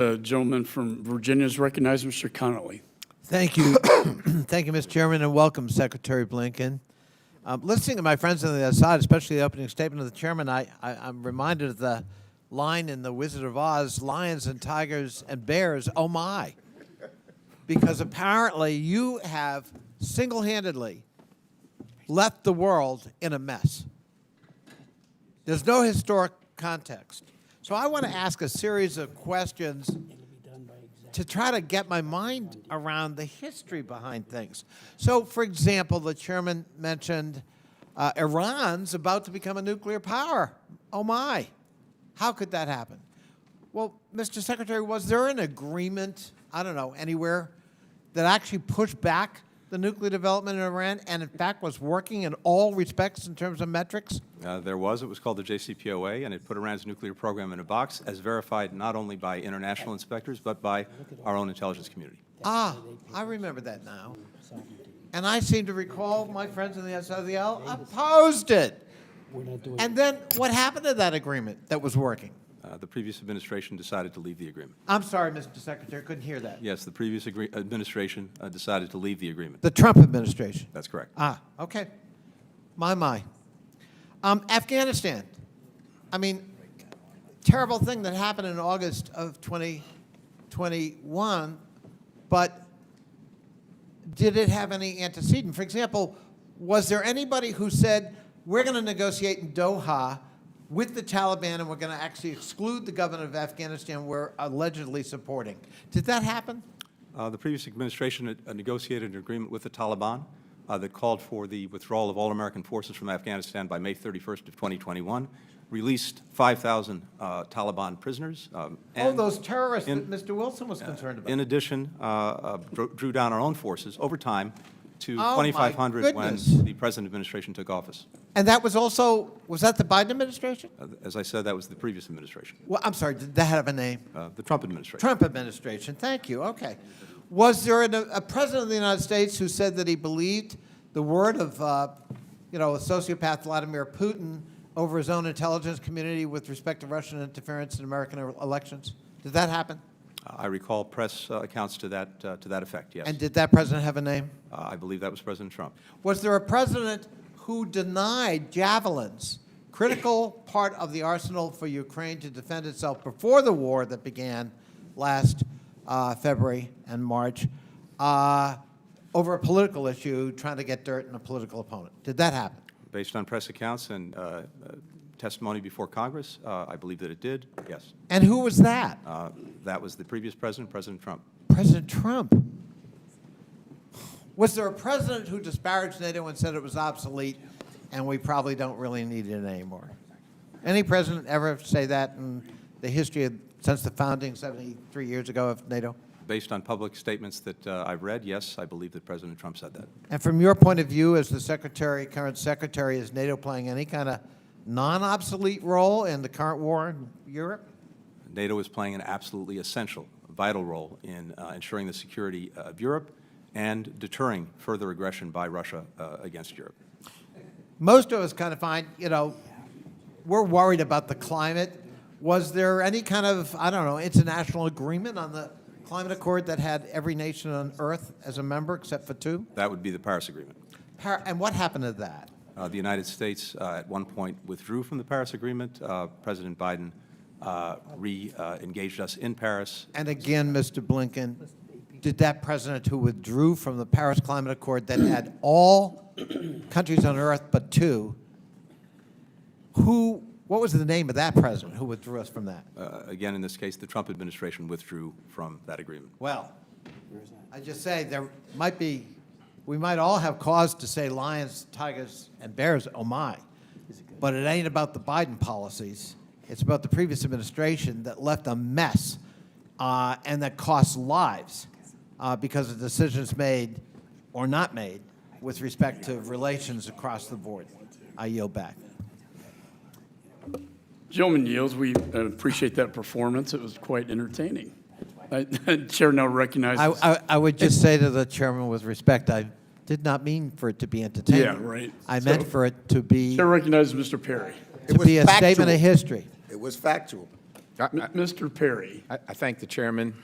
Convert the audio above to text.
Gentleman from Virginia is recognized, Mr. Connolly. Thank you. Thank you, Mr. Chairman, and welcome, Secretary Blinken. Listening to my friends on the other side, especially the opening statement of the chairman, I'm reminded of the line in The Wizard of Oz, lions and tigers and bears, oh my. Because apparently you have single-handedly left the world in a mess. There's no historic context. So I want to ask a series of questions to try to get my mind around the history behind things. So, for example, the chairman mentioned Iran's about to become a nuclear power. Oh my, how could that happen? Well, Mr. Secretary, was there an agreement, I don't know, anywhere, that actually pushed back the nuclear development in Iran and in fact was working in all respects in terms of metrics? There was. It was called the JCPOA, and it put Iran's nuclear program in a box, as verified not only by international inspectors, but by our own intelligence community. Ah, I remember that now. And I seem to recall my friends on the other side of the aisle opposed it. And then what happened to that agreement that was working? The previous administration decided to leave the agreement. I'm sorry, Mr. Secretary, couldn't hear that. Yes, the previous administration decided to leave the agreement. The Trump administration. That's correct. Ah, okay. My. Afghanistan. I mean, terrible thing that happened in August of 2021, but did it have any antecedent? For example, was there anybody who said, we're going to negotiate in Doha with the Taliban and we're going to actually exclude the government of Afghanistan we're allegedly supporting? Did that happen? The previous administration negotiated an agreement with the Taliban that called for the withdrawal of all American forces from Afghanistan by May 31st of 2021, released 5,000 Taliban prisoners. And those terrorists that Mr. Wilson was concerned about. In addition, drew down our own forces over time to Oh, 2,500 when the present administration took office. And that was also, was that the Biden administration? As I said, that was the previous administration. Well, I'm sorry, did that have a name? The Trump administration. Trump administration, thank you, okay. Was there a president of the United States who said that he believed the word of, a sociopath Vladimir Putin over his own intelligence community with respect to Russian interference in American elections? Did that happen? I recall press accounts to that effect, yes. And did that president have a name? I believe that was President Trump. Was there a president who denied javelins, critical part of the arsenal for Ukraine to defend itself before the war that began last February and March, over a political issue, trying to get dirt on a political opponent? Did that happen? Based on press accounts and testimony before Congress, I believe that it did, yes. And who was that? That was the previous president, President Trump. President Trump. Was there a president who disparaged NATO and said it was obsolete and we probably don't really need it anymore? Any president ever say that in the history of, since the founding 73 years ago of NATO? Based on public statements that I've read, yes, I believe that President Trump said that. And from your point of view as the secretary, current secretary, is NATO playing any kind of non-obsolete role in the current war in Europe? NATO is playing an absolutely essential, vital role in ensuring the security of Europe and deterring further aggression by Russia against Europe. Most of us kind of find, we're worried about the climate. Was there any kind of, I don't know, international agreement on the climate accord that had every nation on Earth as a member except for two? That would be the Paris Agreement. And what happened to that? The United States at one point withdrew from the Paris Agreement. President Biden re-engaged us in Paris. And again, Mr. Blinken, did that president who withdrew from the Paris Climate Accord that had all countries on Earth but two, what was the name of that president who withdrew us from that? Again, in this case, the Trump administration withdrew from that agreement. Well, I just say we might all have cause to say lions, tigers, and bears, oh my. But it ain't about the Biden policies. It's about the previous administration that left a mess and that cost lives because of decisions made or not made with respect to relations across the board. I yield back. Gentleman yields. We appreciate that performance. It was quite entertaining. Chair now recognizes. I would just say to the chairman with respect, I did not mean for it to be entertaining. Yeah, right. I meant for it to be Chair recognizes Mr. Perry. a statement of history. It was factual. Mr. Perry. I thank the chairman